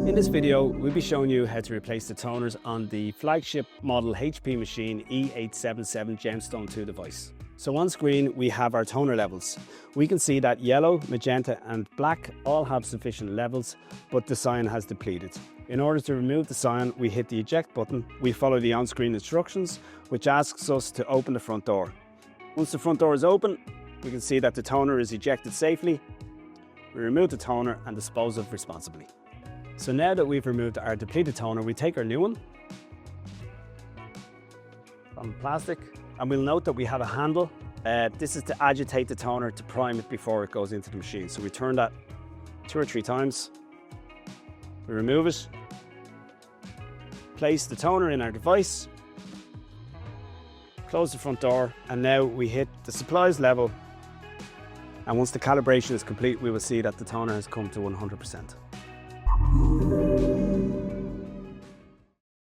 In this video, we'll be showing you how to replace the toners on the flagship model HP machine E877 Gemstone 2 device. So on screen, we have our toner levels. We can see that yellow, magenta and black all have sufficient levels, but the cyan has depleted. In order to remove the cyan, we hit the eject button. We follow the on-screen instructions, which asks us to open the front door. Once the front door is open, we can see that the toner is ejected safely. We remove the toner and dispose of responsibly. So now that we've removed our depleted toner, we take our new one from plastic, and we'll note that we have a handle. This is to agitate the toner to prime it before it goes into the machine. So we turn that 2 or 3 times. We remove it, place the toner in our device, close the front door, and now we hit the supplies level. And once the calibration is complete, we will see that the toner has come to 100%.